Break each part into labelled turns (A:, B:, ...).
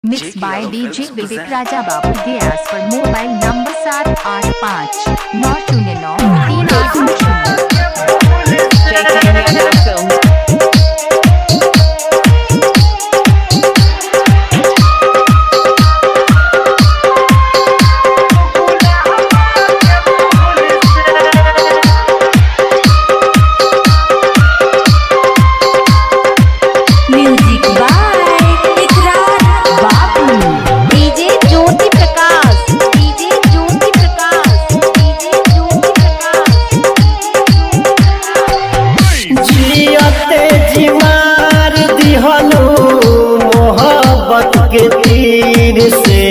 A: Mixed by DJ Vivek Raja Babu. Gas for mobile number 785-909-3830।
B: के तीर से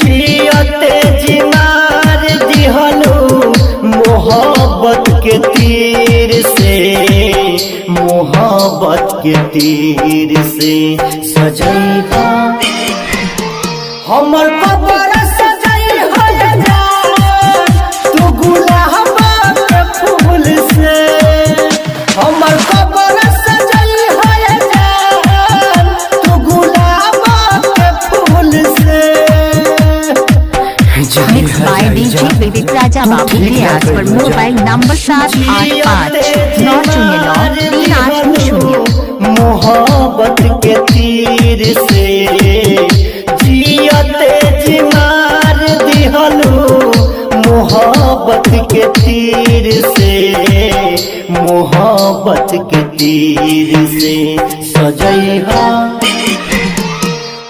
B: जियते जी मार दिहनु मोहब्बत के तीर से, मोहब्बत के तीर से सजैहा हमर कबर सजई हो जा तू गुलाब के फूल से, हमर कबर सजई हो जा तू गुलाब के फूल से।
A: Mixed by DJ Vivek Raja Babu. Gas for mobile number 785-909-3830।
B: मोहब्बत के तीर से जियते जी मार दिहनु मोहब्बत के तीर से, मोहब्बत के तीर से सजैहा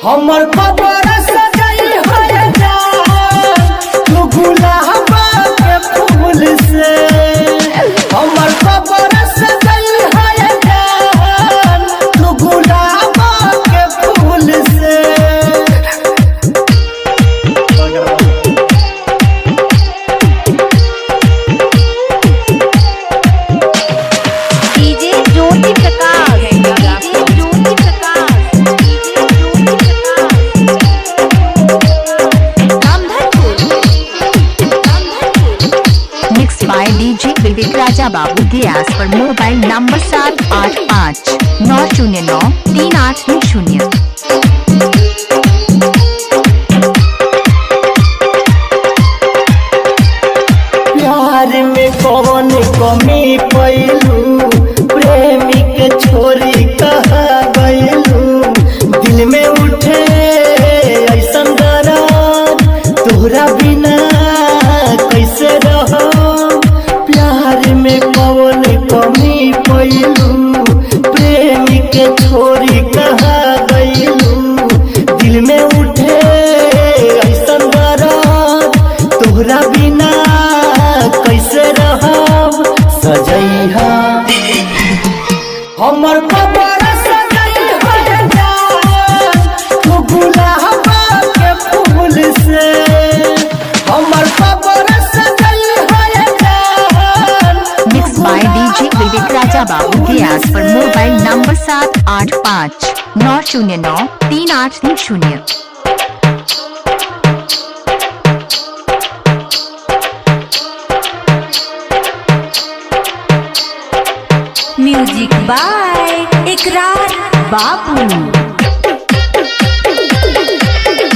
B: हमर कबर सजई हो जा तू गुलाब के फूल से, हमर कबर सजई हो जा तू गुलाब के फूल से।
A: DJ Jyoti Prakash, DJ Jyoti Prakash, DJ Jyoti Prakash. Mixed by DJ Vivek Raja Babu. Gas for mobile number 785-909-3830।
B: प्यार में कौन कमी पैलू प्रेमी के छोरी कहा गैलू, दिल में उठे ऐसन दर्द तोहरा बिना कैसे रहो, प्यार में कौन कमी पैलू प्रेमी के छोरी कहा गैलू, दिल में उठे ऐसन दर्द तोहरा बिना कैसे रहब सजैहा हमर कबर सजई हो जा तू गुलाब के फूल से, हमर कबर सजई हो जा।
A: Mixed by DJ Vivek Raja Babu. Gas for mobile number 785-909-3830। Music by Ikrar Babu.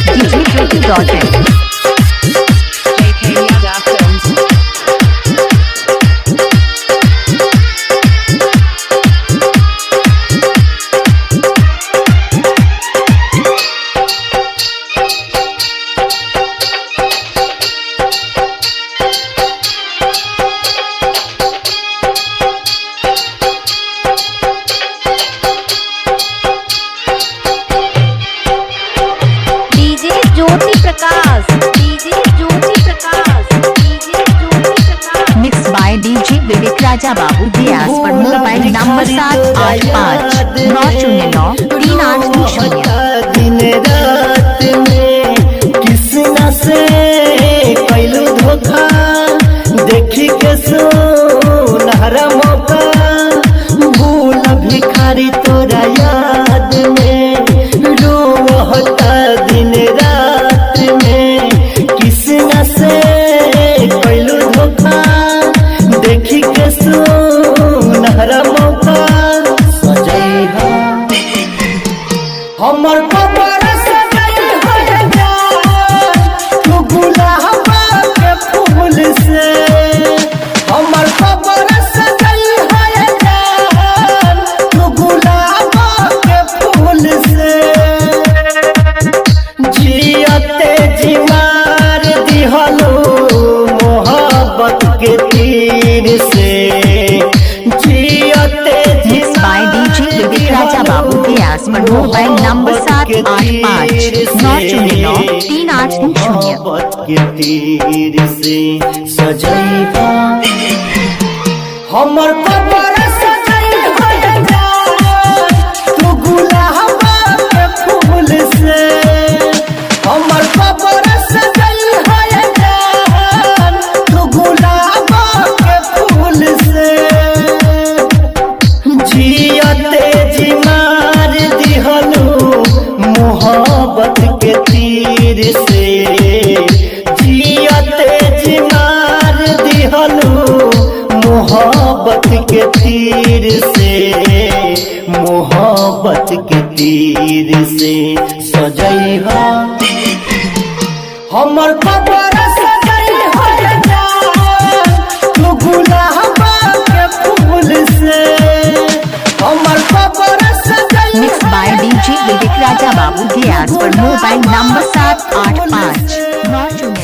A: DJ Jyoti.in। DJ Jyoti Prakash, पर मोबाइल नंबर 7859093830।
B: मोहब्बत के तीर से सजैबा हमर कबर सजैबा तू गुलाब के फूल से हमर कबर सजैबा तू गुलाब के फूल से जियते जी मार दिहलू मोहब्बत के तीर से जियते जी मार दिहलू मोहब्बत के तीर से मोहब्बत के तीर से सजैहा हमर कबर सजैहा तू गुलाब के फूल से हमर कबर सजैहा
A: mix by DJ Vivek Raja Babu Geass पर मोबाइल नंबर 785909